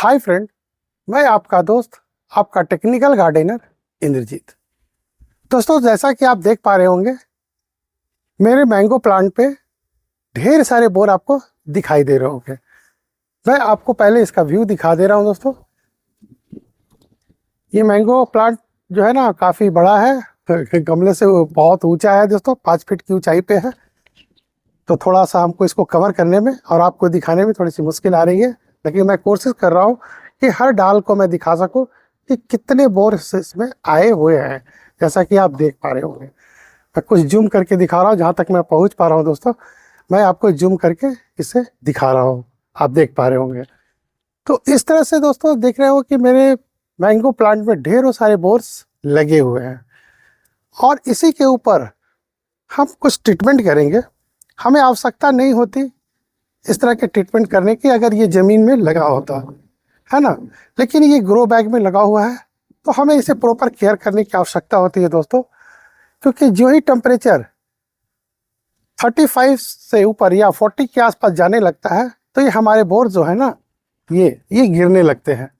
Hi friend, मैं आपका दोस्त, आपका टेक्निकल गार्डनर इंद्रजीत। दोस्तों, जैसा कि आप देख पा रहे होंगे, मेरे मैंगो प्लांट पे ढेर सारे बोर आपको दिखाई दे रहे होंगे। मैं आपको पहले इसका व्यू दिखा दे रहा हूं। दोस्तों, ये मैंगो प्लांट जो है ना, काफ़ी बड़ा है, गमले से बहुत ऊंचा है। दोस्तों, 5 फीट की ऊंचाई पे है, तो थोड़ा सा हमको इसको कवर करने में और आपको दिखाने में थोड़ी सी मुश्किल आ रही है, लेकिन मैं कोशिश कर रहा हूँ कि हर डाल को मैं दिखा सकूं कि कितने बोर इसमें आए हुए हैं। जैसा कि आप देख पा रहे होंगे, मैं कुछ जूम करके दिखा रहा हूँ, जहाँ तक मैं पहुँच पा रहा हूँ। दोस्तों, मैं आपको जूम करके इसे दिखा रहा हूँ, आप देख पा रहे होंगे। तो इस तरह से दोस्तों देख रहे हो कि मेरे मैंगो प्लांट में ढेरों सारे बोर्स लगे हुए हैं, और इसी के ऊपर हम कुछ ट्रीटमेंट करेंगे। हमें आवश्यकता नहीं होती इस तरह के ट्रीटमेंट करने की अगर ये ज़मीन में लगा होता है ना, लेकिन ये ग्रो बैग में लगा हुआ है, तो हमें इसे प्रॉपर केयर करने की आवश्यकता होती है दोस्तों। क्योंकि जो ही टेम्परेचर 35 से ऊपर या 40 के आसपास जाने लगता है, तो ये हमारे बोर जो है ना, ये गिरने लगते हैं।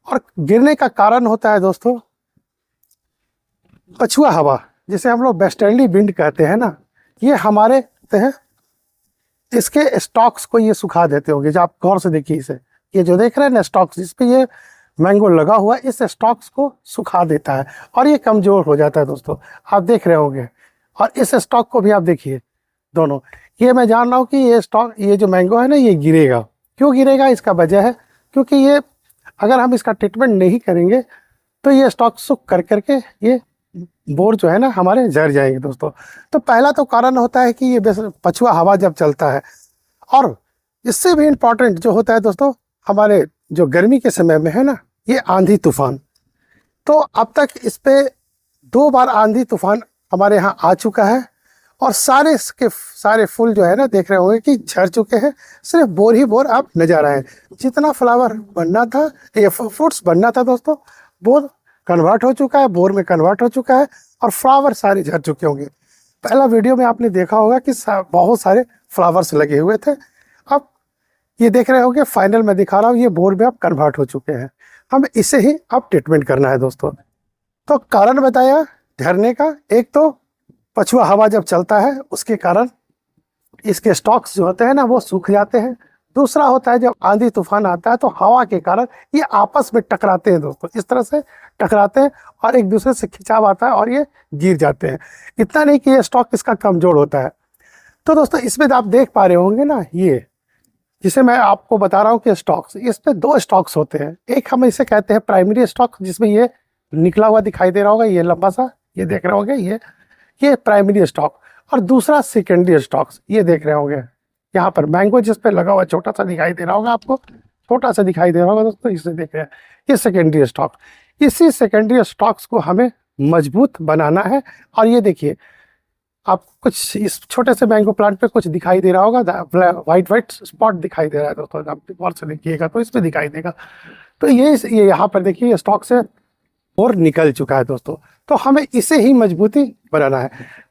और गिरने का कारण होता है दोस्तों पछुआ हवा, जिसे हम लोग वेस्टर्ली विंड कहते हैं ना। ये हमारे हैं इसके स्टॉक्स को ये सुखा देते होंगे। जब आप गौर से देखिए इसे, ये जो देख रहे हैं ना स्टॉक्स, जिस पे ये मैंगो लगा हुआ है, इस स्टॉक्स को सुखा देता है और ये कमज़ोर हो जाता है। दोस्तों, आप देख रहे होंगे, और इस स्टॉक को भी आप देखिए दोनों। ये मैं जान रहा हूँ कि ये स्टॉक, ये जो मैंगो है ना, ये गिरेगा। क्यों गिरेगा? इसका वजह है क्योंकि ये अगर हम इसका ट्रीटमेंट नहीं करेंगे तो ये स्टॉक सूख कर करके ये बोर जो है ना हमारे जड़ जाएंगे। दोस्तों, तो पहला तो कारण होता है कि ये पछुआ हवा जब चलता है, और इससे भी इम्पॉर्टेंट जो होता है दोस्तों, हमारे जो गर्मी के समय में है ना, ये आंधी तूफान। तो अब तक इस पे 2 बार आंधी तूफान हमारे यहाँ आ चुका है, और सारे के सारे फूल जो है ना, देख रहे होंगे कि झड़ चुके हैं। सिर्फ बोर ही बोर आप नजर आए। जितना फ्लावर बनना था, ये फ्रूट्स बनना था दोस्तों, बोर कन्वर्ट हो चुका है, बोर में कन्वर्ट हो चुका है, और फ्लावर सारे झड़ चुके होंगे। पहला वीडियो में आपने देखा होगा कि बहुत सारे फ्लावर्स लगे हुए थे। अब ये देख रहे होंगे, फाइनल में दिखा रहा हूँ, ये बोर में अब कन्वर्ट हो चुके हैं। हमें इसे ही अब ट्रीटमेंट करना है दोस्तों। तो कारण बताया झड़ने का, एक तो पछुआ हवा जब चलता है उसके कारण इसके स्टॉक्स जो होते हैं ना, वो सूख जाते हैं। दूसरा होता है जब आंधी तूफान आता है, तो हवा के कारण ये आपस में टकराते हैं दोस्तों, इस तरह से टकराते हैं और एक दूसरे से खिंचाव आता है और ये गिर जाते हैं। इतना नहीं कि ये स्टॉक इसका कमज़ोर होता है। तो दोस्तों, इसमें आप देख पा रहे होंगे ना, ये जिसे मैं आपको बता रहा हूँ कि स्टॉक्स, इस पे 2 स्टॉक्स होते हैं। एक हम इसे कहते हैं प्राइमरी स्टॉक, जिसमें ये निकला हुआ दिखाई दे रहा होगा, ये लंबा सा, ये देख रहे होंगे, ये प्राइमरी स्टॉक। और दूसरा सेकेंडरी स्टॉक्स, ये देख रहे होंगे यहाँ पर मैंगो जिस पे लगा हुआ छोटा सा दिखाई दे रहा होगा आपको, छोटा सा दिखाई दे रहा होगा दोस्तों, इसे देख रहे हैं, ये सेकेंडरी स्टॉक। इसी सेकेंडरी स्टॉक्स को हमें मजबूत बनाना है। और ये देखिए, आप कुछ इस छोटे से मैंगो प्लांट पे कुछ दिखाई दे रहा होगा, वाइट स्पॉट दिखाई दे रहा है दोस्तों। आप गौर से देखिएगा तो इसमें दिखाई देगा। तो ये यहाँ पर देखिए, स्टॉक से और निकल चुका है दोस्तों। तो हमें इसे ही मजबूती बनाना है।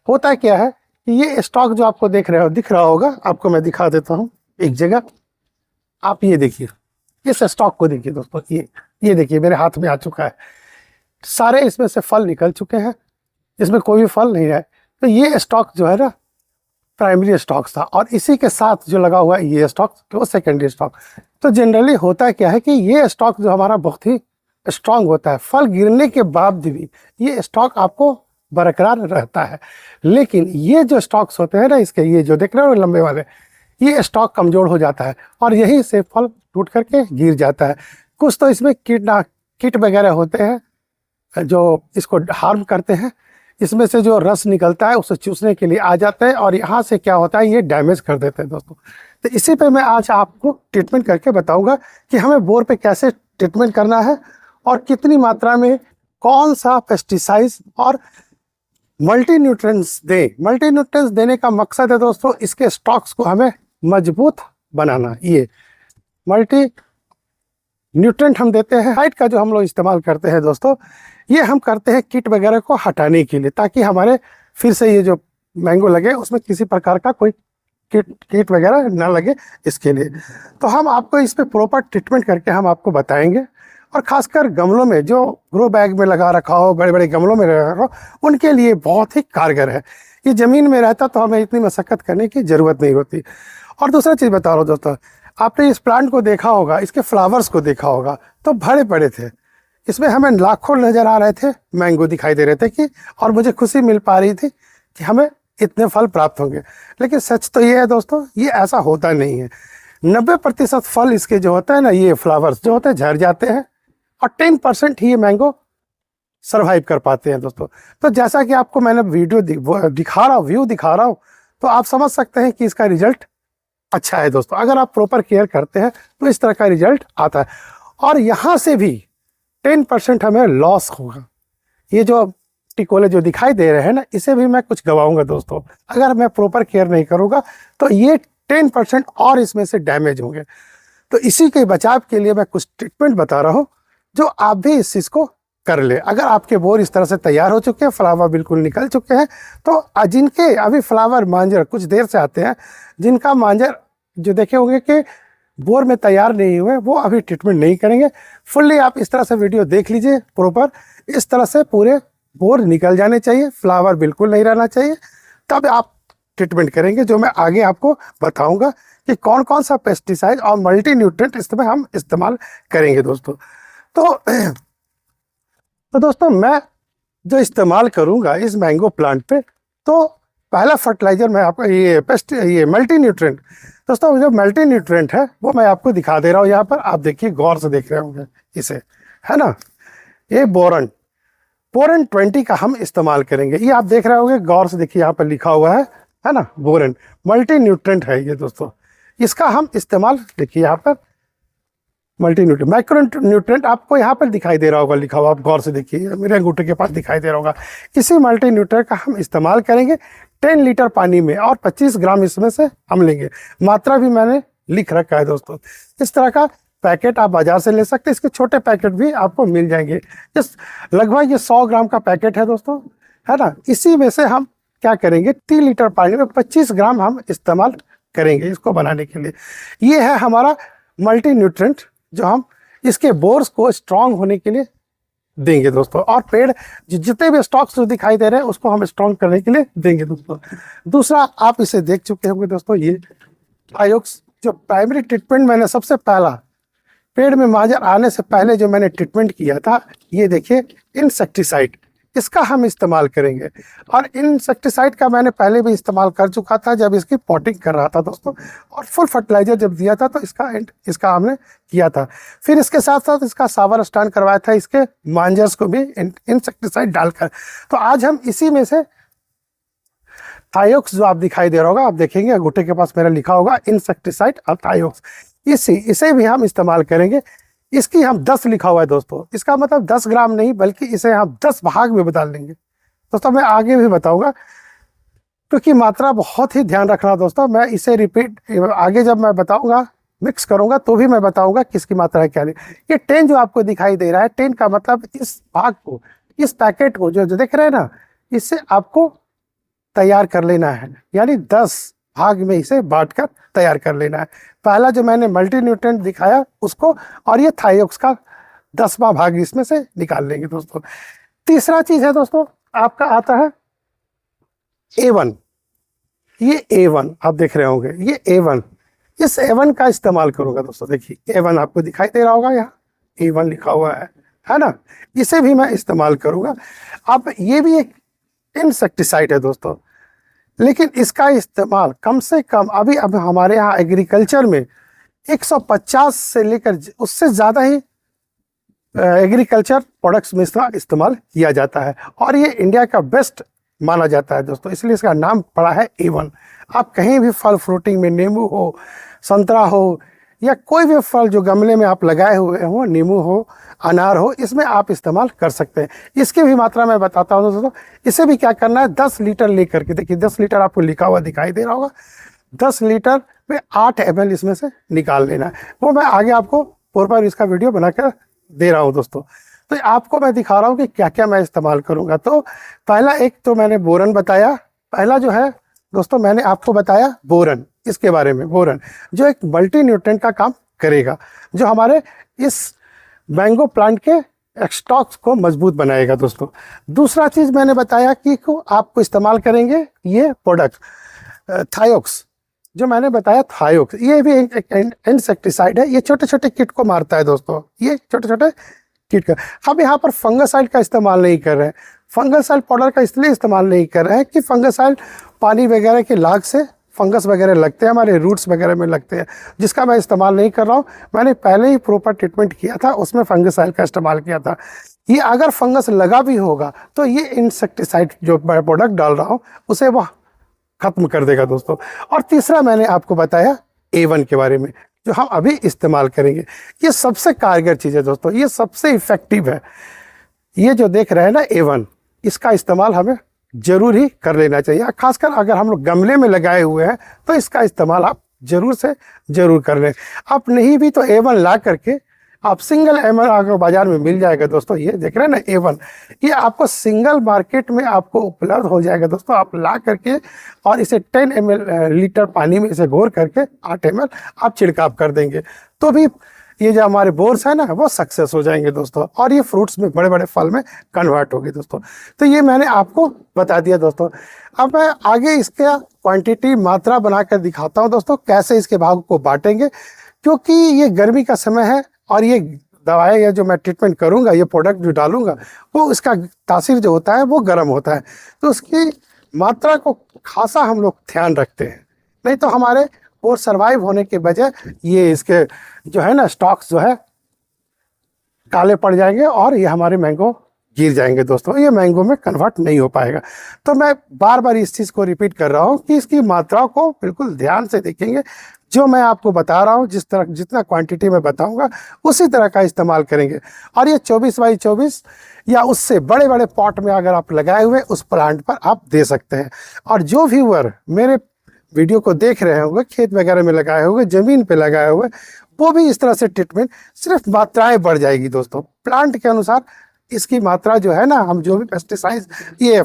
होता क्या है कि ये स्टॉक जो आपको दिख रहा होगा, आपको मैं दिखा देता हूँ एक जगह। आप ये देखिए, इस स्टॉक को देखिए दोस्तों, ये देखिए मेरे हाथ में आ चुका है। सारे इसमें से फल निकल चुके हैं, इसमें कोई भी फल नहीं है। तो ये स्टॉक जो है ना, प्राइमरी स्टॉक था, और इसी के साथ जो लगा हुआ है ये स्टॉक, वो सेकेंडरी स्टॉक। तो जनरली होता क्या है कि ये स्टॉक जो हमारा बहुत ही स्ट्रांग होता है, फल गिरने के बाद भी ये स्टॉक आपको बरकरार रहता है। लेकिन ये जो स्टॉक्स होते हैं ना, इसके ये जो देख रहे हो लंबे वाले, ये स्टॉक कमज़ोर हो जाता है और यहीं से फल टूट करके गिर जाता है। कुछ तो इसमें कीट वगैरह होते हैं जो इसको हार्म करते हैं। इसमें से जो रस निकलता है उसे चूसने के लिए आ जाते हैं, और यहाँ से क्या होता है, ये डैमेज कर देते हैं दोस्तों। तो इसी पे मैं आज आपको ट्रीटमेंट करके बताऊंगा कि हमें बोर पे कैसे ट्रीटमेंट करना है, और कितनी मात्रा में कौन सा पेस्टिसाइड और मल्टी न्यूट्रिएंट्स देने का मकसद है दोस्तों, इसके स्टॉक्स को हमें मजबूत बनाना। ये मल्टी न्यूट्रिएंट हम देते हैं, हाइट का जो हम लोग इस्तेमाल करते हैं दोस्तों, ये हम करते हैं कीट वगैरह को हटाने के लिए, ताकि हमारे फिर से ये जो मैंगो लगे उसमें किसी प्रकार का कोई कीट वगैरह ना लगे इसके लिए। तो हम आपको इस पे प्रॉपर ट्रीटमेंट करके हम आपको बताएंगे। और खासकर गमलों में, जो ग्रो बैग में लगा रखा हो, बड़े बड़े गमलों में लगा रखा हो, उनके लिए बहुत ही कारगर है। ये ज़मीन में रहता तो हमें इतनी मशक्क़त करने की ज़रूरत नहीं होती। और दूसरा चीज़ बता रहा हूँ दोस्तों, आपने इस प्लांट को देखा होगा, इसके फ्लावर्स को देखा होगा, तो भरे पड़े थे। इसमें हमें लाखों नज़र आ रहे थे, मैंगो दिखाई दे रहे थे कि, और मुझे खुशी मिल पा रही थी कि हमें इतने फल प्राप्त होंगे। लेकिन सच तो ये है दोस्तों, ये ऐसा होता नहीं है। 90% फल इसके जो होता है ना, ये फ्लावर्स जो होते हैं झड़ जाते हैं, और 10% ही ये मैंगो सर्वाइव कर पाते हैं दोस्तों। तो जैसा कि आपको मैंने वीडियो दिखा रहा हूँ, व्यू दिखा रहा हूँ, तो आप समझ सकते हैं कि इसका रिजल्ट अच्छा है दोस्तों। अगर आप प्रॉपर केयर करते हैं तो इस तरह का रिजल्ट आता है। और यहाँ से भी 10% हमें लॉस होगा। ये जो टिकोले जो दिखाई दे रहे हैं ना, इसे भी मैं कुछ गवाऊंगा दोस्तों। अगर मैं प्रॉपर केयर नहीं करूँगा तो ये 10% और इसमें से डैमेज होंगे। तो इसी के बचाव के लिए मैं कुछ ट्रीटमेंट बता रहा हूँ, जो आप भी इस चीज़ को कर ले। अगर आपके बोर इस तरह से तैयार हो चुके हैं, फ्लावर बिल्कुल निकल चुके हैं, तो जिनके अभी फ्लावर मांजर कुछ देर से आते हैं, जिनका मांजर जो देखे होंगे कि बोर में तैयार नहीं हुए, वो अभी ट्रीटमेंट नहीं करेंगे। फुल्ली आप इस तरह से वीडियो देख लीजिए प्रॉपर, इस तरह से पूरे बोर निकल जाने चाहिए, फ्लावर बिल्कुल नहीं रहना चाहिए, तब आप ट्रीटमेंट करेंगे। जो मैं आगे आपको बताऊंगा कि कौन कौन सा पेस्टिसाइड और मल्टी न्यूट्रिएंट इसमें हम इस्तेमाल करेंगे दोस्तों। तो दोस्तों, मैं जो इस्तेमाल करूंगा इस मैंगो प्लांट पे, तो पहला फर्टिलाइजर मैं आपको ये मल्टी न्यूट्रिएंट दोस्तों, जो मल्टी न्यूट्रिएंट है वो मैं आपको दिखा दे रहा हूँ। यहाँ पर आप देखिए, गौर से देख रहे होंगे इसे, है ना। ये बोरन 20 का हम इस्तेमाल करेंगे। ये आप देख रहे होंगे, गौर से देखिए, यहाँ पर लिखा हुआ है ना, बोरन मल्टी न्यूट्रिएंट है ये दोस्तों। इसका हम इस्तेमाल, देखिए यहाँ पर मल्टी न्यूट्रिएंट, माइक्रो न्यूट्रिएंट आपको यहाँ पर दिखाई दे रहा होगा लिखा हुआ, आप गौर से देखिए, मेरे अंगूठे के पास दिखाई दे रहा होगा। इसी मल्टी न्यूट्रिएंट का हम इस्तेमाल करेंगे 10 लीटर पानी में, और 25 ग्राम इसमें से हम लेंगे। मात्रा भी मैंने लिख रखा है दोस्तों। इस तरह का पैकेट आप बाजार से ले सकते हैं, इसके छोटे पैकेट भी आपको मिल जाएंगे। इस लगभग ये 100 ग्राम का पैकेट है दोस्तों, है ना। इसी में से हम क्या करेंगे, 3 लीटर पानी में 25 ग्राम हम इस्तेमाल करेंगे इसको बनाने के लिए। ये है हमारा मल्टी न्यूट्रिएंट, जो हम इसके बोर्स को स्ट्रांग होने के लिए देंगे दोस्तों। और पेड़ जितने भी स्टॉक्स जो दिखाई दे रहे हैं, उसको हम स्ट्रांग करने के लिए देंगे दोस्तों। दूसरा, आप इसे देख चुके होंगे दोस्तों, ये थायोक्स, जो प्राइमरी ट्रीटमेंट मैंने सबसे पहला पेड़ में मांजर आने से पहले जो मैंने ट्रीटमेंट किया था, ये देखिए इंसेक्टिसाइड, इसका हम इस्तेमाल करेंगे। और इंसेक्टिसाइड का मैंने पहले भी इस्तेमाल कर चुका था, जब इसकी पॉटिंग कर रहा था दोस्तों, और फुल फर्टिलाइजर जब दिया था तो इसका हमने किया था। फिर इसके साथ साथ इसका सावर स्टैंड करवाया था, इसके मांजर्स को भी इंसेक्टिसाइड डालकर। तो आज हम इसी में से थायोक्स, जो आप दिखाई दे रहा होगा, आप देखेंगे अंगूठे के पास मेरा लिखा होगा इंसेक्टिसाइड और थायोक्स, इसे भी हम इस्तेमाल करेंगे। इसकी हम 10 लिखा हुआ है दोस्तों, इसका मतलब 10 ग्राम नहीं, बल्कि इसे हम 10 भाग में बदल लेंगे दोस्तों। मैं आगे भी बताऊंगा, क्योंकि मात्रा बहुत ही ध्यान रखना दोस्तों। मैं इसे रिपीट आगे जब मैं बताऊंगा, मिक्स करूंगा, तो भी मैं बताऊंगा किसकी मात्रा है क्या नहीं। ये 10 जो आपको दिखाई दे रहा है, 10 का मतलब इस भाग को, इस पैकेट को जो देख रहे हैं ना, इससे आपको तैयार कर लेना है, यानी 10 भाग में इसे बांटकर तैयार कर लेना है। पहला जो मैंने मल्टी न्यूट्रिएंट दिखाया उसको, और ये थायोक्स का 10वां भाग इसमें से निकाल लेंगे दोस्तों। तीसरा चीज है दोस्तों, आपका आता है A1। ये A1 आप देख रहे होंगे, ये A1, इस A1 का इस्तेमाल करूंगा दोस्तों। देखिए A1 आपको दिखाई दे रहा होगा, यहाँ A1 लिखा हुआ है ना। इसे भी मैं इस्तेमाल करूंगा। अब ये भी एक इंसेक्टिसाइड है दोस्तों, लेकिन इसका इस्तेमाल कम से कम अब हमारे यहाँ एग्रीकल्चर में 150 से लेकर उससे ज़्यादा ही एग्रीकल्चर प्रोडक्ट्स में इसका इस्तेमाल किया जाता है, और ये इंडिया का बेस्ट माना जाता है दोस्तों, इसलिए इसका नाम पड़ा है A1। आप कहीं भी फल फ्रूटिंग में, नींबू हो, संतरा हो, या कोई भी फल जो गमले में आप लगाए हुए हो, नींबू हो, अनार हो, इसमें आप इस्तेमाल कर सकते हैं। इसकी भी मात्रा मैं बताता हूँ दोस्तों। इसे भी क्या करना है, 10 लीटर लेकर के, देखिए 10 लीटर आपको लिखा हुआ दिखाई दे रहा होगा, 10 लीटर में 8 ml इसमें से निकाल लेना है। वो मैं आगे आपको प्रॉपर इसका वीडियो बनाकर दे रहा हूँ दोस्तों। तो आपको मैं दिखा रहा हूँ कि क्या क्या मैं इस्तेमाल करूँगा। तो पहला, एक तो मैंने बोरन बताया, पहला जो है दोस्तों मैंने आपको बताया बोरन, इसके बारे में बोरन जो एक मल्टी न्यूट्रेंट का काम करेगा, जो हमारे इस मैंगो प्लांट के स्टॉक्स को मजबूत बनाएगा दोस्तों। दूसरा चीज़ मैंने बताया कि आपको इस्तेमाल करेंगे ये प्रोडक्ट थायोक्स, जो मैंने बताया थायोक्स, ये भी एक इंसेक्टिसाइड है, ये छोटे छोटे कीट को मारता है दोस्तों, ये छोटे छोटे कीट का। हम यहाँ पर फंगसाइड का इस्तेमाल नहीं कर रहे हैं, फंगसाइड पाउडर का इसलिए इस्तेमाल नहीं कर रहे हैं कि फंगसाइड पानी वगैरह के लाग से फंगस वगैरह लगते हैं, हमारे रूट्स वगैरह में लगते हैं, जिसका मैं इस्तेमाल नहीं कर रहा हूँ। मैंने पहले ही प्रॉपर ट्रीटमेंट किया था, उसमें फंगसाइड का इस्तेमाल किया था। ये अगर फंगस लगा भी होगा तो ये इंसेक्टिसाइड जो मैं प्रोडक्ट डाल रहा हूँ उसे वह खत्म कर देगा दोस्तों। और तीसरा मैंने आपको बताया A1 के बारे में, जो हम अभी इस्तेमाल करेंगे। ये सबसे कारगर चीज़ है दोस्तों, ये सबसे इफेक्टिव है। ये जो देख रहे हैं ना A1, इसका इस्तेमाल हमें जरूर ही कर लेना चाहिए, खासकर अगर हम लोग गमले में लगाए हुए हैं तो इसका इस्तेमाल आप जरूर से जरूर कर लें। आप नहीं भी तो A1 ला करके आप सिंगल ml अगर बाजार में मिल जाएगा दोस्तों, ये देख रहे हैं ना A1, ये आपको सिंगल मार्केट में आपको उपलब्ध हो जाएगा दोस्तों। आप ला करके और इसे 10 ml लीटर पानी में इसे घोर करके 8 ml आप छिड़काव कर देंगे तो भी ये जो हमारे बोर्स है ना वो सक्सेस हो जाएंगे दोस्तों, और ये फ्रूट्स में बड़े बड़े फल में कन्वर्ट होगी दोस्तों। तो ये मैंने आपको बता दिया दोस्तों। अब मैं आगे इसका क्वांटिटी मात्रा बनाकर दिखाता हूँ दोस्तों, कैसे इसके भाग को बांटेंगे, क्योंकि ये गर्मी का समय है और ये दवाएं या जो मैं ट्रीटमेंट करूँगा, ये प्रोडक्ट जो डालूंगा, वो इसका तासीर जो होता है वो गर्म होता है, तो उसकी मात्रा को खासा हम लोग ध्यान रखते हैं, नहीं तो हमारे और सरवाइव होने के बजाय ये इसके जो है ना स्टॉक्स जो है काले पड़ जाएंगे और ये हमारे मैंगो गिर जाएंगे दोस्तों, ये मैंगो में कन्वर्ट नहीं हो पाएगा। तो मैं बार बार इस चीज़ को रिपीट कर रहा हूँ कि इसकी मात्रा को बिल्कुल ध्यान से देखेंगे, जो मैं आपको बता रहा हूँ जिस तरह जितना क्वांटिटी में बताऊंगा उसी तरह का इस्तेमाल करेंगे। और ये 24x24 या उससे बड़े बड़े पॉट में अगर आप लगाए हुए उस प्लांट पर आप दे सकते हैं। और जो व्यूअर मेरे वीडियो को देख रहे होंगे, खेत वगैरह में लगाए हुए, ज़मीन पे लगाए हुए, वो भी इस तरह से ट्रीटमेंट, सिर्फ मात्राएं बढ़ जाएगी दोस्तों। प्लांट के अनुसार इसकी मात्रा जो है ना, हम जो भी पेस्टिसाइड ये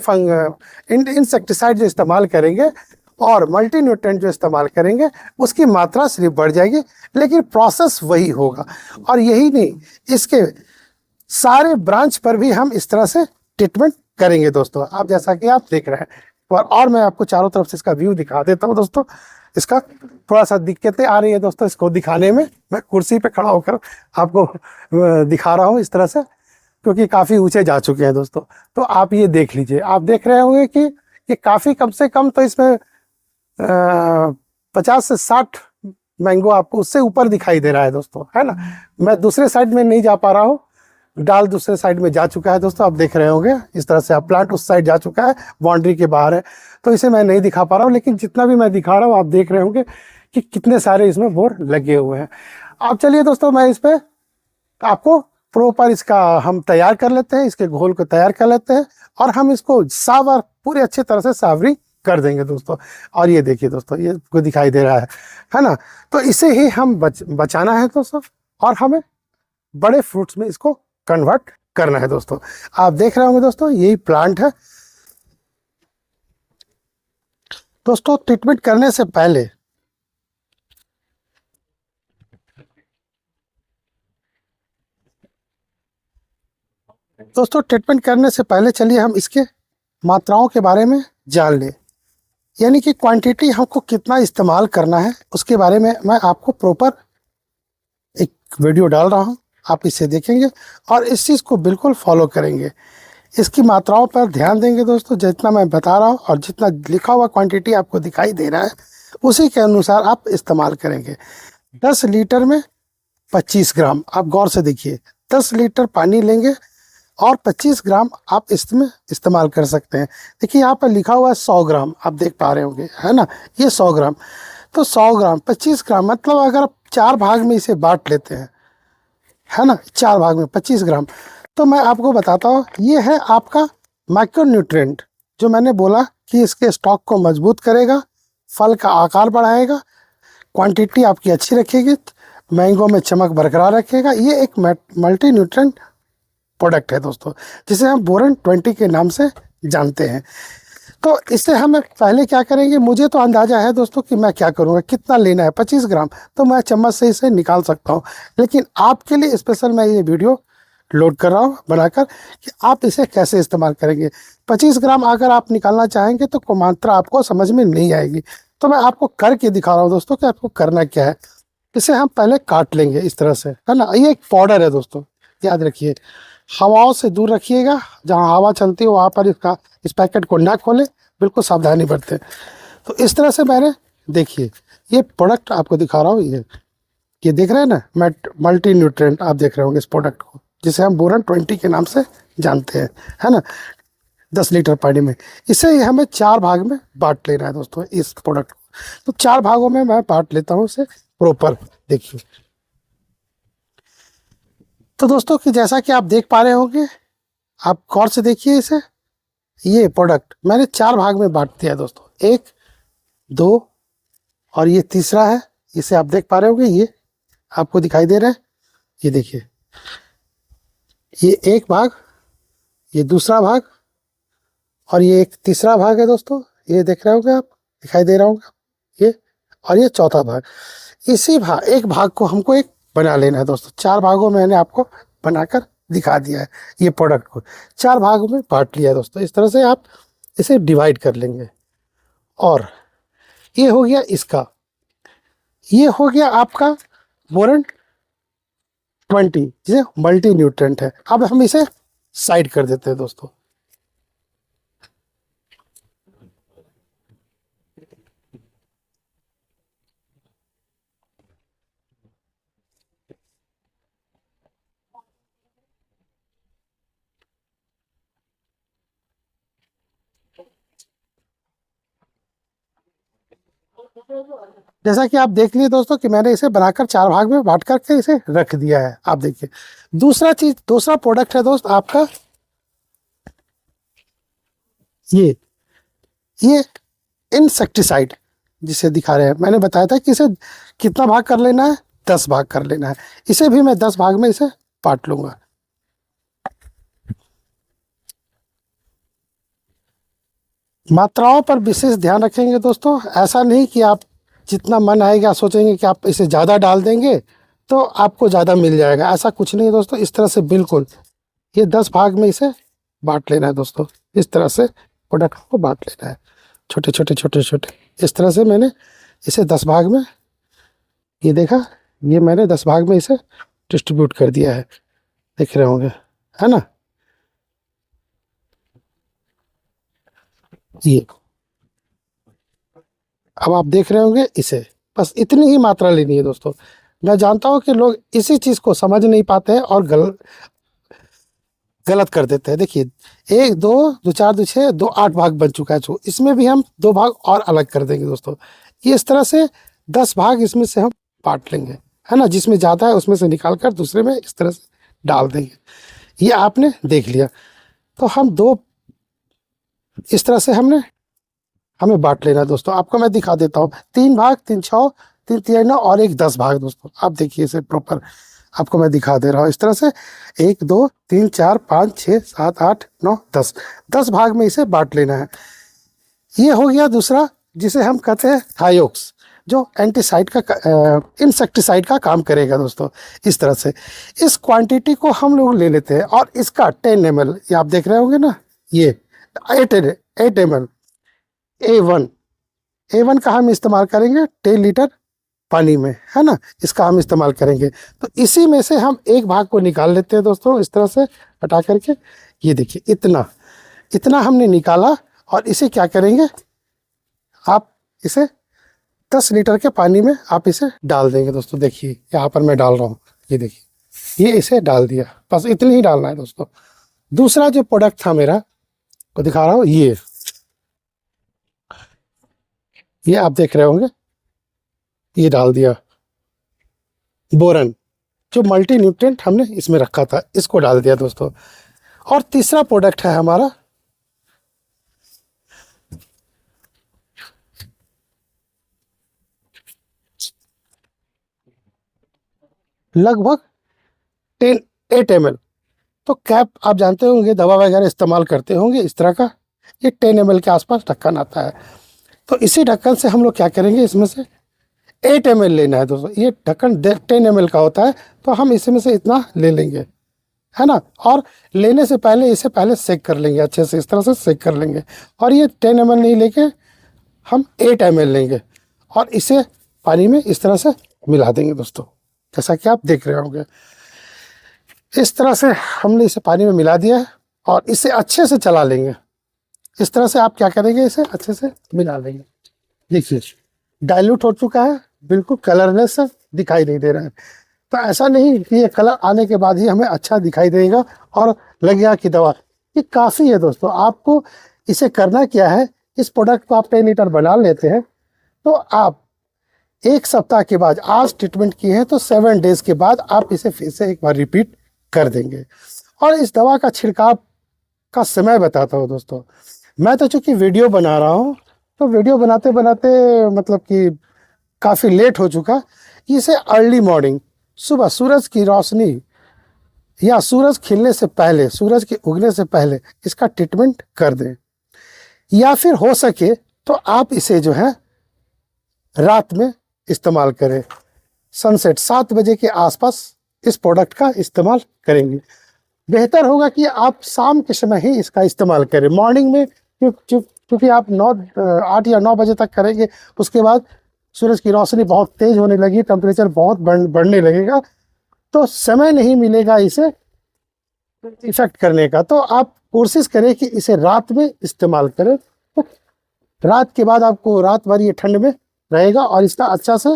इंसेक्टिसाइड जो इस्तेमाल करेंगे और मल्टी न्यूट्रेंट जो इस्तेमाल करेंगे उसकी मात्रा सिर्फ बढ़ जाएगी, लेकिन प्रोसेस वही होगा। और यही नहीं, इसके सारे ब्रांच पर भी हम इस तरह से ट्रीटमेंट करेंगे दोस्तों, आप जैसा कि आप देख रहे हैं। और मैं आपको चारों तरफ से इसका व्यू दिखा देता हूँ दोस्तों। इसका थोड़ा सा दिक्कतें आ रही है दोस्तों इसको दिखाने में, मैं कुर्सी पे खड़ा होकर आपको दिखा रहा हूँ इस तरह से, क्योंकि काफ़ी ऊंचे जा चुके हैं दोस्तों। तो आप ये देख लीजिए, आप देख रहे होंगे कि ये काफ़ी कम से कम तो इसमें 50 से 60 मैंगो आपको उससे ऊपर दिखाई दे रहा है दोस्तों, है ना। मैं दूसरे साइड में नहीं जा पा रहा हूँ, डाल दूसरे साइड में जा चुका है दोस्तों, आप देख रहे होंगे इस तरह से। आप प्लांट उस साइड जा चुका है, बाउंड्री के बाहर है, तो इसे मैं नहीं दिखा पा रहा हूँ, लेकिन जितना भी मैं दिखा रहा हूँ आप देख रहे होंगे कि कितने सारे इसमें बोर लगे हुए हैं। आप चलिए दोस्तों, मैं इस पर आपको प्रॉपर इसका हम तैयार कर लेते हैं, इसके घोल को तैयार कर लेते हैं और हम इसको सावर पूरे अच्छे तरह से सावरी कर देंगे दोस्तों। और ये देखिए दोस्तों, ये को दिखाई दे रहा है ना। तो इसे ही हम बचाना है दोस्तों, और हमें बड़े फ्रूट्स में इसको कन्वर्ट करना है दोस्तों। आप देख रहे होंगे दोस्तों, यही प्लांट है दोस्तों। ट्रीटमेंट करने से पहले चलिए हम इसके मात्राओं के बारे में जान लें, यानी कि क्वांटिटी हमको कितना इस्तेमाल करना है उसके बारे में मैं आपको प्रॉपर एक वीडियो डाल रहा हूं, आप इसे देखेंगे और इस चीज़ को बिल्कुल फॉलो करेंगे। इसकी मात्राओं पर ध्यान देंगे दोस्तों, जितना मैं बता रहा हूं और जितना लिखा हुआ क्वांटिटी आपको दिखाई दे रहा है उसी के अनुसार आप इस्तेमाल करेंगे। 10 लीटर में 25 ग्राम, आप गौर से देखिए, 10 लीटर पानी लेंगे और 25 ग्राम आप इसमें इस्तेमाल कर सकते हैं। देखिए यहाँ पर लिखा हुआ है 100 ग्राम, आप देख पा रहे होंगे, है ना, ये 100 ग्राम। तो 100 ग्राम 25 ग्राम मतलब अगर आप 4 भाग में इसे बांट लेते हैं, है ना, 4 भाग में 25 ग्राम, तो मैं आपको बताता हूँ, ये है आपका माइक्रोन्यूट्रिएंट, जो मैंने बोला कि इसके स्टॉक को मजबूत करेगा, फल का आकार बढ़ाएगा, क्वांटिटी आपकी अच्छी रखेगी, मैंगो में चमक बरकरार रखेगा। ये एक मल्टी न्यूट्रिएंट प्रोडक्ट है दोस्तों, जिसे हम बोरन 20 के नाम से जानते हैं। तो इससे हम पहले क्या करेंगे, मुझे तो अंदाज़ा है दोस्तों कि मैं क्या करूँगा, कितना लेना है 25 ग्राम, तो मैं चम्मच से इसे निकाल सकता हूँ। लेकिन आपके लिए स्पेशल मैं ये वीडियो लोड कर रहा हूँ बनाकर कि आप इसे कैसे इस्तेमाल करेंगे। 25 ग्राम अगर आप निकालना चाहेंगे तो मात्रा आपको समझ में नहीं आएगी। तो मैं आपको करके दिखा रहा हूँ दोस्तों कि आपको करना क्या है। इसे हम पहले काट लेंगे इस तरह से, है ना। ये एक पाउडर है दोस्तों, याद रखिए, हवाओं से दूर रखिएगा। जहाँ हवा चलती है वहाँ पर इस पैकेट को ना खोलें, बिल्कुल सावधानी बरतें। तो इस तरह से मैंने, देखिए ये प्रोडक्ट आपको दिखा रहा हूँ। ये देख रहे हैं ना, मल्टी न्यूट्रिएंट आप देख रहे होंगे इस प्रोडक्ट को, जिसे हम बोरन 20 के नाम से जानते हैं, है ना। 10 लीटर पानी में इसे हमें 4 भाग में बांट लेना है दोस्तों इस प्रोडक्ट को। तो 4 भागों में मैं बांट लेता हूँ इसे प्रॉपर। देखिए तो दोस्तों कि जैसा कि आप देख पा रहे होंगे, आप गौर से देखिए इसे, ये प्रोडक्ट मैंने 4 भाग में बांट दिया है दोस्तों। 1, 2 और ये तीसरा है, इसे आप देख पा रहे होंगे, ये आपको दिखाई दे रहा है। ये देखिए, ये एक भाग, ये दूसरा भाग और ये एक तीसरा भाग है दोस्तों। ये देख रहे होंगे आप, दिखाई दे रहा होगा ये, और ये चौथा भाग। इसी एक भाग को हमको एक बना लेना है दोस्तों। 4 भागों में मैंने आपको बनाकर दिखा दिया है। ये प्रोडक्ट को 4 भागों में बांट लिया है दोस्तों। इस तरह से आप इसे डिवाइड कर लेंगे। और ये हो गया इसका, ये हो गया आपका बोरन 20, जिसे मल्टी न्यूट्रेंट है। अब हम इसे साइड कर देते हैं दोस्तों। जैसा कि आप देख लिए दोस्तों कि मैंने इसे बनाकर 4 भाग में बांट करके इसे रख दिया है। आप देखिए दूसरा प्रोडक्ट है दोस्त आपका, ये इंसेक्टिसाइड जिसे दिखा रहे हैं। मैंने बताया था कि इसे कितना भाग कर लेना है, 10 भाग कर लेना है। इसे भी मैं 10 भाग में इसे बांट लूंगा। मात्राओं पर विशेष ध्यान रखेंगे दोस्तों। ऐसा नहीं कि आप जितना मन आएगा सोचेंगे कि आप इसे ज़्यादा डाल देंगे तो आपको ज़्यादा मिल जाएगा, ऐसा कुछ नहीं है दोस्तों। इस तरह से बिल्कुल ये 10 भाग में इसे बांट लेना है दोस्तों। इस तरह से प्रोडक्ट को बांट लेना है, छोटे छोटे छोटे छोटे। इस तरह से मैंने इसे 10 भाग में, ये देखा, ये मैंने 10 भाग में इसे डिस्ट्रीब्यूट कर दिया है, देख रहे होंगे, है ना। ये अब आप देख रहे होंगे इसे, बस इतनी ही मात्रा लेनी है दोस्तों। मैं जानता हूँ कि लोग इसी चीज़ को समझ नहीं पाते हैं और गलत कर देते हैं। देखिए 1 2 2 4 2 6 2 8 भाग बन चुका है। जो इसमें भी हम 2 भाग और अलग कर देंगे दोस्तों। ये इस तरह से 10 भाग इसमें से हम बांट लेंगे, है ना। जिसमें ज़्यादा है उसमें से निकाल कर दूसरे में इस तरह से डाल देंगे। ये आपने देख लिया। तो हम 2 इस तरह से हमें बांट लेना है दोस्तों। आपको मैं दिखा देता हूँ। 3 भाग, 3 6, 3 3 9 और एक 10 भाग दोस्तों। आप देखिए इसे प्रॉपर, आपको मैं दिखा दे रहा हूँ इस तरह से। 1 2 3 4 5 6 7 8 9 10, 10 भाग में इसे बांट लेना है। ये हो गया दूसरा, जिसे हम कहते हैं थायोक्स, जो एंटीसाइड का इंसेक्टिसाइड का काम करेगा दोस्तों। इस तरह से इस क्वांटिटी को हम लोग ले लेते हैं और इसका 10 ml, ये आप देख रहे होंगे ना, ये 8 ml A1 का हम इस्तेमाल करेंगे 10 लीटर पानी में, है ना। इसका हम इस्तेमाल करेंगे। तो इसी में से हम एक भाग को निकाल लेते हैं दोस्तों, इस तरह से हटा करके। ये देखिए इतना हमने निकाला और इसे क्या करेंगे, आप इसे 10 लीटर के पानी में आप इसे डाल देंगे दोस्तों। देखिए यहाँ पर मैं डाल रहा हूँ, ये देखिए, ये इसे डाल दिया, बस इतनी ही डालना है दोस्तों। दूसरा जो प्रोडक्ट था मेरा, को दिखा रहा हूँ, ये आप देख रहे होंगे, ये डाल दिया बोरन, जो मल्टी न्यूट्रिएंट हमने इसमें रखा था, इसको डाल दिया दोस्तों। और तीसरा प्रोडक्ट है हमारा लगभग 8 ml। तो कैप आप जानते होंगे, दवा वगैरह इस्तेमाल करते होंगे इस तरह का, ये 10 ml के आसपास ढक्कन आता है। तो इसी ढक्कन से हम लोग क्या करेंगे, इसमें से 8 ml लेना है दोस्तों। ये ढक्कन 10 ml का होता है, तो हम इसमें से इतना ले लेंगे, है ना। और लेने से पहले इसे पहले सेक कर लेंगे अच्छे से, इस तरह से सेक कर लेंगे। और ये 10 ml नहीं लेके हम 8 ml लेंगे और इसे पानी में इस तरह से मिला देंगे दोस्तों, जैसा कि आप देख रहे होंगे। इस तरह से हमने इसे पानी में मिला दिया है और इसे अच्छे से चला लेंगे। इस तरह से आप क्या करेंगे, इसे अच्छे से मिला लेंगे। देखिए डाइल्यूट हो चुका है, बिल्कुल कलरलेस दिखाई नहीं दे रहा है। तो ऐसा नहीं कि ये कलर आने के बाद ही हमें अच्छा दिखाई देगा और लगेगा कि दवा, ये काफ़ी है दोस्तों। आपको इसे करना क्या है, इस प्रोडक्ट को आप 10 लीटर बना लेते हैं, तो आप 1 सप्ताह के बाद, आज ट्रीटमेंट की है तो 7 डेज के बाद आप इसे फिर से एक बार रिपीट कर देंगे। और इस दवा का छिड़काव का समय बताता हूँ दोस्तों। मैं तो चूँकि वीडियो बना रहा हूँ, तो वीडियो बनाते बनाते मतलब कि काफ़ी लेट हो चुका। इसे अर्ली मॉर्निंग, सुबह सूरज की रोशनी या सूरज खिलने से पहले, सूरज के उगने से पहले इसका ट्रीटमेंट कर दें। या फिर हो सके तो आप इसे जो है रात में इस्तेमाल करें। सनसेट 7 बजे के आसपास इस प्रोडक्ट का इस्तेमाल करेंगे। बेहतर होगा कि आप शाम के समय ही इसका इस्तेमाल करें। मॉर्निंग में क्योंकि आप 8 या 9 बजे तक करेंगे, उसके बाद सूरज की रोशनी बहुत तेज होने लगी, टेम्परेचर बहुत बढ़ने लगेगा, तो समय नहीं मिलेगा इसे इफेक्ट करने का। तो आप कोशिश करें कि इसे रात में इस्तेमाल करें। तो रात के बाद आपको रात भर ये ठंड में रहेगा और इसका अच्छा से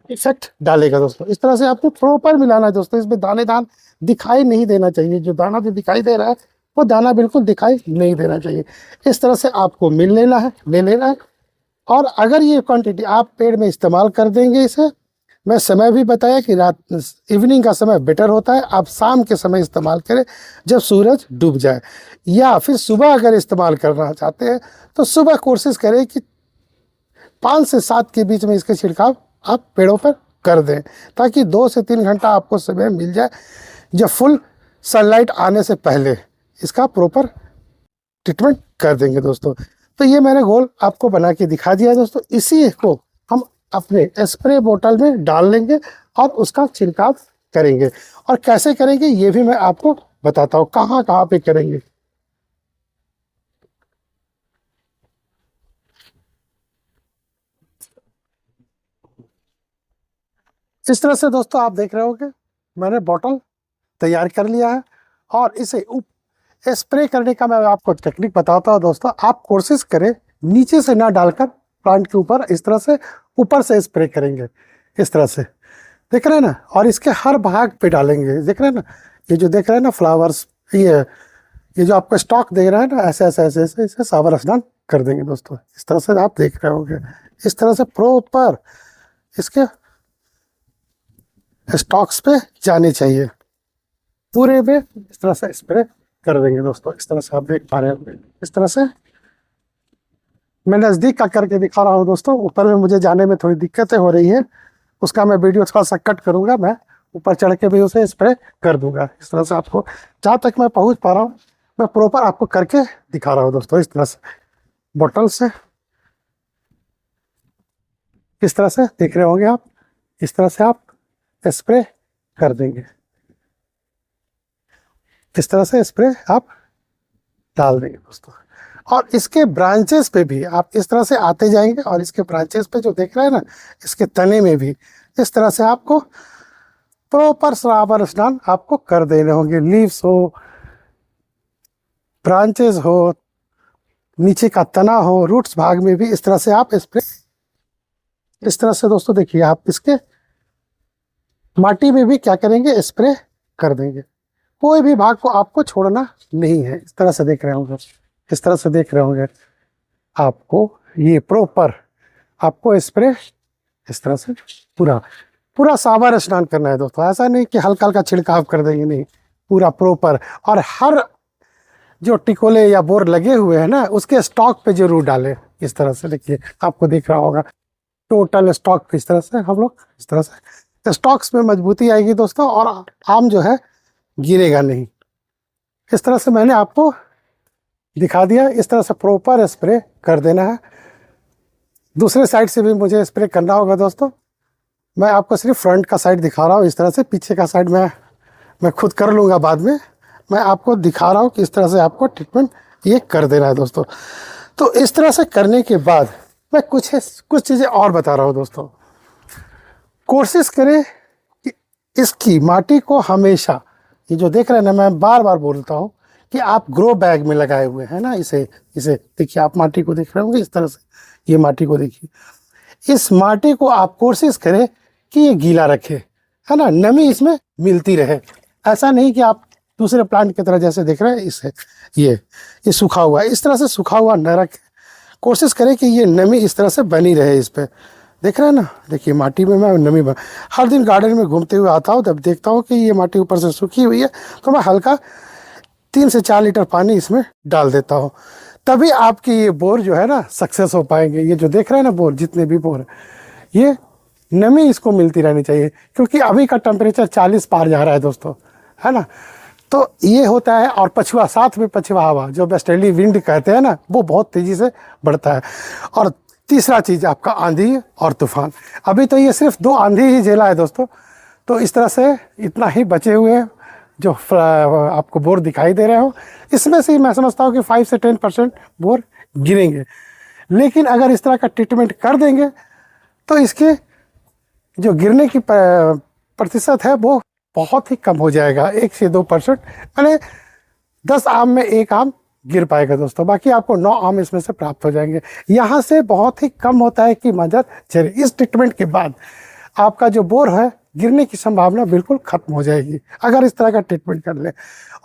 इफेक्ट डालेगा दोस्तों। इस तरह से आपको प्रॉपर मिलाना है दोस्तों। इसमें दाने दान दिखाई नहीं देना चाहिए। जो दाना जो दिखाई दे रहा है वो दाना बिल्कुल दिखाई नहीं देना चाहिए। इस तरह से आपको ले लेना है। और अगर ये क्वांटिटी आप पेड़ में इस्तेमाल कर देंगे इसे, मैं समय भी बताया कि रात इवनिंग का समय बेटर होता है। आप शाम के समय इस्तेमाल करें जब सूरज डूब जाए, या फिर सुबह अगर इस्तेमाल करना चाहते हैं तो सुबह कोशिश करें कि 5 से 7 के बीच में इसके छिड़काव आप पेड़ों पर कर दें, ताकि 2 से 3 घंटा आपको समय मिल जाए, जब फुल सनलाइट आने से पहले इसका प्रॉपर ट्रीटमेंट कर देंगे दोस्तों। तो ये मैंने गोल आपको बना के दिखा दिया दोस्तों। इसी को हम अपने स्प्रे बोतल में डाल लेंगे और उसका छिड़काव करेंगे। और कैसे करेंगे ये भी मैं आपको बताता हूँ, कहाँ कहाँ पे करेंगे। इस तरह से दोस्तों आप देख रहे होगे मैंने बोतल तैयार कर लिया है और इसे स्प्रे करने का मैं आपको टेक्निक बताता हूँ दोस्तों। आप कोशिश करें नीचे से ना डालकर प्लांट के ऊपर, इस तरह से ऊपर से स्प्रे करेंगे, इस तरह से, देख रहे हैं ना। और इसके हर भाग पे डालेंगे, देख रहे हैं ना, ये जो देख रहे हैं ना फ्लावर्स, ये जो आपका स्टॉक देख रहा है ना, ऐसे ऐसे ऐसे ऐसे इसे सावर स्नान कर देंगे दोस्तों। इस तरह से आप देख रहे होंगे, इस तरह से प्रॉपर इसके स्टॉक्स पे जाने चाहिए पूरे में। इस तरह से स्प्रे कर देंगे दोस्तों। इस तरह से आप देख पा रहे हैं, इस तरह से मैं नज़दीक का करके दिखा रहा हूँ दोस्तों। ऊपर में मुझे जाने में थोड़ी दिक्कतें हो रही है, उसका मैं वीडियो थोड़ा सा कट करूँगा, मैं ऊपर चढ़ के भी उसे स्प्रे कर दूंगा। इस तरह से आपको जहाँ तक मैं पहुँच पा रहा हूँ मैं प्रॉपर आपको करके दिखा रहा हूँ दोस्तों। इस तरह से बोतल से, इस तरह से देख रहे होंगे आप, इस तरह से आप स्प्रे कर देंगे, इस तरह से स्प्रे आप डाल देंगे दोस्तों। और इसके ब्रांचेस पे भी आप इस तरह से आते जाएंगे और इसके ब्रांचेस पे जो देख रहे हैं ना, इसके तने में भी इस तरह से आपको प्रॉपर सावर स्नान आपको कर देने होंगे। लीव्स हो, ब्रांचेस हो, नीचे का तना हो, रूट्स भाग में भी इस तरह से आप स्प्रे, इस तरह से दोस्तों देखिए आप इसके माटी में भी क्या करेंगे, स्प्रे कर देंगे। कोई भी भाग को आपको छोड़ना नहीं है। इस तरह से देख रहे होंगे, इस तरह से देख रहे होंगे आपको ये प्रॉपर आपको स्प्रे इस तरह से पूरा सावर स्नान करना है दोस्तों। ऐसा नहीं कि हल्का हल्का छिड़काव कर देंगे, नहीं, पूरा प्रॉपर। और हर जो टिकोले या बोर लगे हुए हैं ना, उसके स्टॉक पे जरूर डालें। इस तरह से देखिए आपको दिख रहा होगा टोटल स्टॉक पे, इस तरह से हम लोग इस तरह से स्टॉक्स में मजबूती आएगी दोस्तों, और आम जो है गिरेगा नहीं। इस तरह से मैंने आपको दिखा दिया। इस तरह से प्रॉपर स्प्रे कर देना है। दूसरे साइड से भी मुझे स्प्रे करना होगा दोस्तों। मैं आपको सिर्फ फ्रंट का साइड दिखा रहा हूँ इस तरह से, पीछे का साइड मैं खुद कर लूँगा बाद में। मैं आपको दिखा रहा हूँ कि इस तरह से आपको ट्रीटमेंट ये कर देना है दोस्तों। तो इस तरह से करने के बाद मैं कुछ चीज़ें और बता रहा हूँ दोस्तों। कोशिश करें कि इसकी माटी को हमेशा, ये जो देख रहे हैं ना, मैं बार बार बोलता हूँ कि आप ग्रो बैग में लगाए हुए हैं ना, इसे देखिए, आप माटी को देख रहे होंगे इस तरह से, ये माटी को देखिए। इस माटी को आप कोशिश करें कि ये गीला रखे, है ना, नमी इसमें मिलती रहे। ऐसा नहीं कि आप दूसरे प्लांट की तरह जैसे देख रहे हैं इसे ये सूखा हुआ है, इस तरह से सूखा हुआ न रखें। कोशिश करें कि ये नमी इस तरह से बनी रहे इस पर। देख रहे हैं ना, देखिए माटी में मैं नमी हर दिन गार्डन में घूमते हुए आता हूँ, तब देखता हूँ कि ये माटी ऊपर से सूखी हुई है, तो मैं हल्का 3 से 4 लीटर पानी इसमें डाल देता हूँ। तभी आपकी ये बोर जो है ना सक्सेस हो पाएंगे। ये जो देख रहे हैं ना बोर, जितने भी बोर, ये नमी इसको मिलती रहनी चाहिए, क्योंकि अभी का टेम्परेचर 40 पार जा रहा है दोस्तों, है ना। तो ये होता है। और पछुआ, साथ में पछुआ हवा जो वेस्टर्ली विंड कहते हैं ना, वो बहुत तेज़ी से बढ़ता है। और तीसरा चीज़ आपका आंधी और तूफान। अभी तो ये सिर्फ 2 आंधी ही झेला है दोस्तों। तो इस तरह से इतना ही बचे हुए हैं जो आपको बोर दिखाई दे रहे हो, इसमें से मैं समझता हूँ कि 5 से 10% बोर गिरेंगे। लेकिन अगर इस तरह का ट्रीटमेंट कर देंगे तो इसके जो गिरने की प्रतिशत है वो बहुत ही कम हो जाएगा, 1 से 2%। यानी 10 आम में 1 आम गिर पाएगा दोस्तों, बाकी आपको 9 आम इसमें से प्राप्त हो जाएंगे। यहाँ से बहुत ही कम होता है कि मदद चले। इस ट्रीटमेंट के बाद आपका जो बोर है गिरने की संभावना बिल्कुल खत्म हो जाएगी, अगर इस तरह का ट्रीटमेंट कर ले।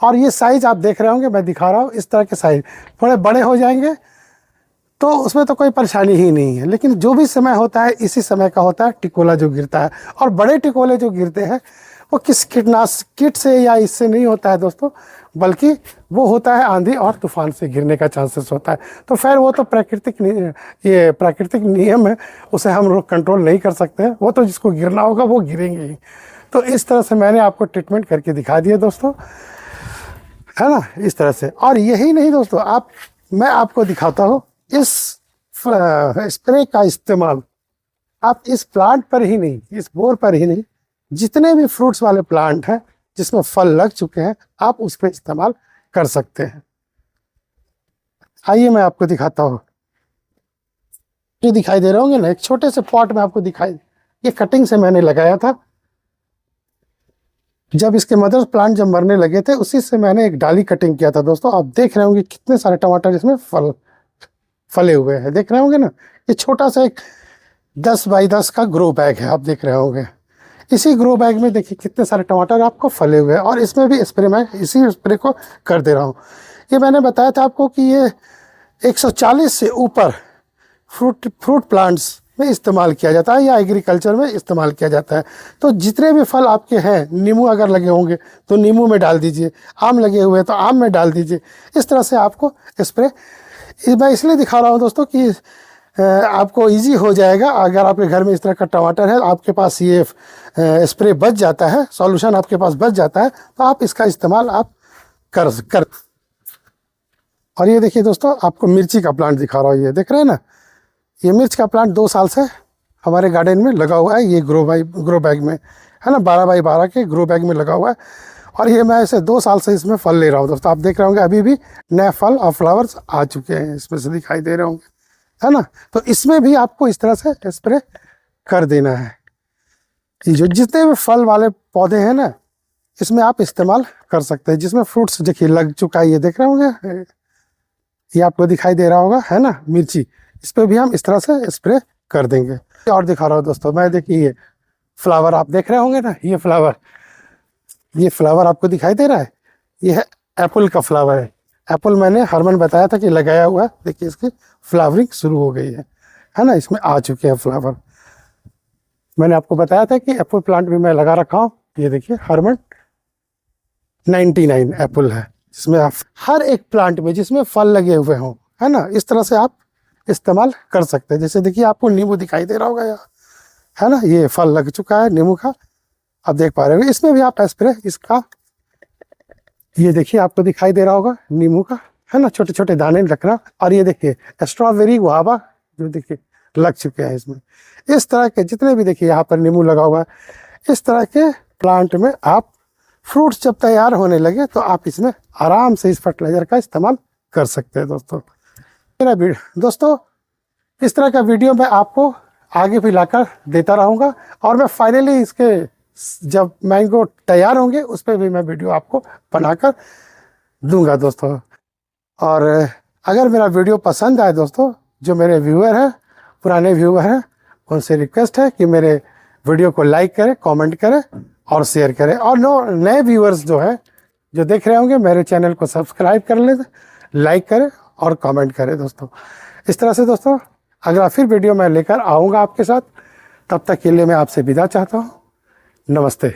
और ये साइज आप देख रहे होंगे, मैं दिखा रहा हूँ, इस तरह के साइज थोड़े बड़े हो जाएंगे तो उसमें तो कोई परेशानी ही नहीं है। लेकिन जो भी समय होता है इसी समय का होता है टिकोला जो गिरता है। और बड़े टिकोले जो गिरते हैं वो किस कीटनाशक किट से या इससे नहीं होता है दोस्तों, बल्कि वो होता है आंधी और तूफान से गिरने का चांसेस होता है। तो फिर वो तो प्राकृतिक नियम है, उसे हम लोग कंट्रोल नहीं कर सकते हैं। वो तो जिसको गिरना होगा वो गिरेंगे ही। तो इस तरह से मैंने आपको ट्रीटमेंट करके दिखा दिया दोस्तों, है ना, इस तरह से। और यही नहीं दोस्तों, मैं आपको दिखाता हूँ इस स्प्रे का इस्तेमाल आप इस प्लांट पर ही नहीं, इस बोर पर ही नहीं, जितने भी फ्रूट्स वाले प्लांट हैं जिसमें फल लग चुके हैं, आप उस पर इस्तेमाल कर सकते हैं। आइए मैं आपको दिखाता हूँ। ये दिखाई दे रहे होंगे ना, एक छोटे से पॉट में आपको दिखाई, ये कटिंग से मैंने लगाया था। जब इसके मदर प्लांट जब मरने लगे थे, उसी से मैंने एक डाली कटिंग किया था दोस्तों। आप देख रहे होंगे कितने सारे टमाटर इसमें फले हुए हैं, देख रहे होंगे ना। ये छोटा सा एक 10 बाई 10 का ग्रो बैग है, आप देख रहे होंगे। इसी ग्रो बैग में देखिए कितने सारे टमाटर आपको फले हुए हैं। और इसमें भी स्प्रे, मैं इसी स्प्रे को कर दे रहा हूँ। ये मैंने बताया था आपको कि ये 140 से ऊपर फ्रूट प्लांट्स में इस्तेमाल किया जाता है या एग्रीकल्चर में इस्तेमाल किया जाता है। तो जितने भी फल आपके हैं, नींबू अगर लगे होंगे तो नींबू में डाल दीजिए, आम लगे हुए हैं तो आम में डाल दीजिए। इस तरह से आपको स्प्रे, मैं इसलिए दिखा रहा हूँ दोस्तों कि आपको इजी हो जाएगा। अगर आपके घर में इस तरह का टमाटर है, आपके पास ये स्प्रे बच जाता है, सॉल्यूशन आपके पास बच जाता है, तो आप इसका इस्तेमाल आप कर। और ये देखिए दोस्तों, आपको मिर्ची का प्लांट दिखा रहा हूँ। ये देख रहे हैं ना, ये मिर्च का प्लांट 2 साल से हमारे गार्डन में लगा हुआ है। ये ग्रो बैग में है ना, 12 बाई 12 के ग्रो बैग में लगा हुआ है। और ये मैं ऐसे 2 साल से इसमें फल ले रहा हूँ दोस्तों। आप देख रहे होंगे अभी भी नए फल और फ्लावर्स आ चुके हैं, इसमें से दिखाई दे रहे होंगे, है ना। तो इसमें भी आपको इस तरह से स्प्रे कर देना है। ये जो जितने भी फल वाले पौधे हैं ना, इसमें आप इस्तेमाल कर सकते हैं। जिसमें फ्रूट्स देखिए लग चुका है, ये देख रहे होंगे, ये आपको दिखाई दे रहा होगा, है ना, मिर्ची। इस पर भी हम इस तरह से स्प्रे कर देंगे। और दिखा रहा हूँ दोस्तों, मैं देखिए ये फ्लावर आप देख रहे होंगे ना, ये फ्लावर आपको दिखाई दे रहा है, ये है एप्पल का फ्लावर है। एप्पल मैंने हरमन बताया था कि लगाया हुआ है, देखिए इसकी फ्लावरिंग शुरू हो गई है ना, इसमें आ चुके हैं फ्लावर। मैंने आपको बताया था कि एप्पल प्लांट भी मैं लगा रखा हूँ। ये देखिए हरमन 99 एप्पल है, जिसमें आप हर एक प्लांट में जिसमें फल लगे हुए हों, है ना, इस तरह से आप इस्तेमाल कर सकते हैं। जैसे देखिए आपको नींबू दिखाई दे रहा होगा यहाँ, है ना, ये फल लग चुका है नींबू का, आप देख पा रहे हो। इसमें भी आप स्प्रे इसका, ये देखिए आपको दिखाई दे रहा होगा नींबू का, है ना, छोटे छोटे दाने रखना। और ये देखिए स्ट्रॉबेरी गुआवा जो देखिए लग चुके हैं इसमें। इस तरह के जितने भी देखिए यहाँ पर नींबू लगा हुआ है, इस तरह के प्लांट में आप फ्रूट्स जब तैयार होने लगे तो आप इसमें आराम से इस फर्टिलाइजर का इस्तेमाल कर सकते हैं दोस्तों। मेरा दोस्तों इस तरह का वीडियो मैं आपको आगे भी लाकर देता रहूँगा, और मैं फाइनली इसके जब मैंगो तैयार होंगे उस पर भी मैं वीडियो आपको बनाकर दूंगा दोस्तों। और अगर मेरा वीडियो पसंद आए दोस्तों, जो मेरे व्यूअर हैं, पुराने व्यूअर हैं, उनसे रिक्वेस्ट है कि मेरे वीडियो को लाइक करें, कमेंट करें और शेयर करें। और नए व्यूअर्स जो है जो देख रहे होंगे, मेरे चैनल को सब्सक्राइब कर लें, लाइक करें और कमेंट करें दोस्तों। इस तरह से दोस्तों अगला फिर वीडियो मैं लेकर आऊँगा आपके साथ। तब तक के लिए मैं आपसे विदा चाहता हूँ। नमस्ते।